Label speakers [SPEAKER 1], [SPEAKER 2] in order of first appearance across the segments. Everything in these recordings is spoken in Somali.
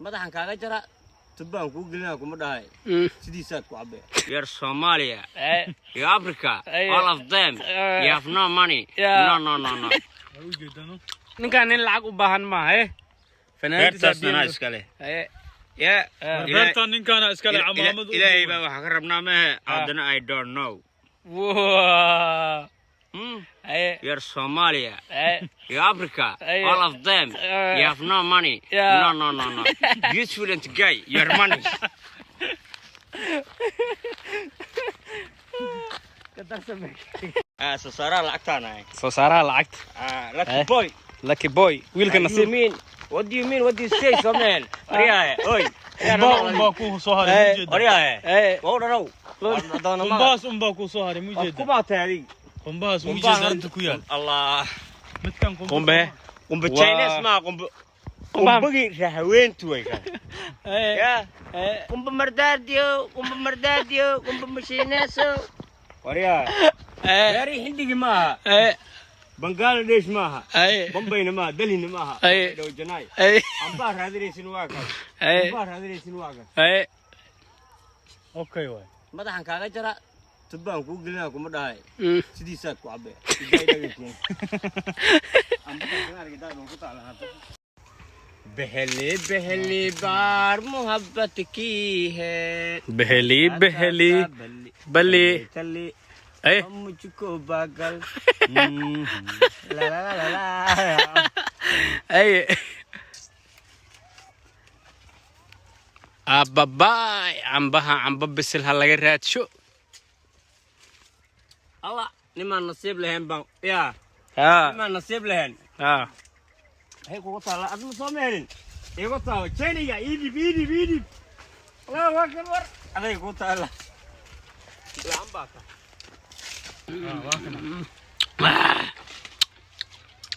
[SPEAKER 1] madaxan kaaga jara tubaan ku gelinaa kuma dhahay sidiisaad ku cabbe
[SPEAKER 2] You're Somalia, you're Africa, all of them. You have no money. No.
[SPEAKER 3] ninkaan nin lacag u baahan maaha
[SPEAKER 2] beertaasna iskale ya
[SPEAKER 4] beertan ninkaan iskale camaamad
[SPEAKER 2] ilaahay baa waxa ka rabnaa ma adana I don't know. You're Somalia, you're Africa, all of them. You have no money. No. Useful and guy, your money. So Sarah lacagtaan ay.
[SPEAKER 3] soo saaraha lacagta
[SPEAKER 2] Lucky boy.
[SPEAKER 3] lucky boy wiilka nasiib
[SPEAKER 2] What do you mean? What do you say, so man? Ariya, oi.
[SPEAKER 4] umba ku soo haray mujeda
[SPEAKER 2] Ariya. Wada raw.
[SPEAKER 4] umba ku soo haray mujeda
[SPEAKER 2] Kuma taadi.
[SPEAKER 4] umbaas mujeda inta ku yaal
[SPEAKER 2] Allah.
[SPEAKER 4] midkan
[SPEAKER 3] qumbe
[SPEAKER 2] Chinese ma qumbe. Qumbagi rahaweentu way ka. Ya. Qumbe mardaadiyo, qumbe mashiineeso. Ariya. Yari hindigi ma. Bangladesh maaha Bombayna maaha Delhina maaha Dawjanay amba raadinaysin waaga
[SPEAKER 4] okay way
[SPEAKER 1] madaxan kaaga jara tubaan ku gelinaa kuma dhahay sidiisaad ku cabbe
[SPEAKER 2] बहली बार मोहब्बत की है
[SPEAKER 3] बहली बल्ली
[SPEAKER 2] चली
[SPEAKER 3] ए
[SPEAKER 2] मुझको बगल ला ला ला ला
[SPEAKER 3] ay ababay amba bisil ha laga raadsho
[SPEAKER 2] Allah niman nasiib lahayn baan ya niman nasiib lahayn hay ku taala adma soo meelin igu taalo China idib Allahu akbar aday ku taala lambaka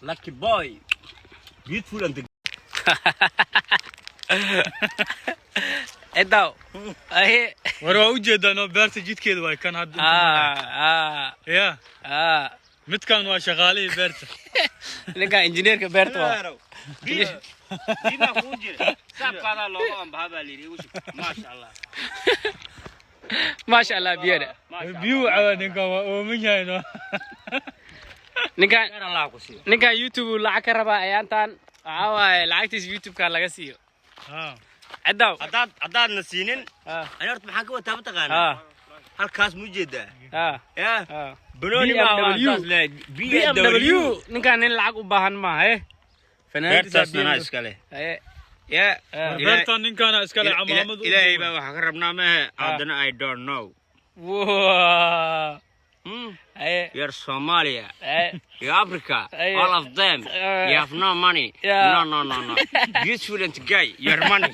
[SPEAKER 2] Lucky boy beautiful and
[SPEAKER 3] edaw ay
[SPEAKER 4] war waa u jeedano beerta jidkeeda way kan hadda ya midkan waa shaqaalihii beerta
[SPEAKER 3] ninka injineerka beerta waa
[SPEAKER 2] dima ku jira sabkaada looga ambahaba liiri
[SPEAKER 3] ما شاء الله بيده
[SPEAKER 4] بيو عوانك ومنينو
[SPEAKER 3] ninkan YouTube lacag ka raba ayaantan waxa lacagtiis YouTube ka laga siiyo adaw
[SPEAKER 2] hadaad nasiinin ana horta maxaan ka wataa mataqaana halkaas mu jeeda ya banooni ma
[SPEAKER 3] BMW ninkan nin lacag u baahan maaha
[SPEAKER 2] beertaasna iskale ya
[SPEAKER 4] beertan ninkaan iskale camaamad
[SPEAKER 2] ilaahay baa waxa ka rabnaa ma adana I don't know. You're Somalia, you're Africa, all of them. You have no money. No. Useful and guy, your money.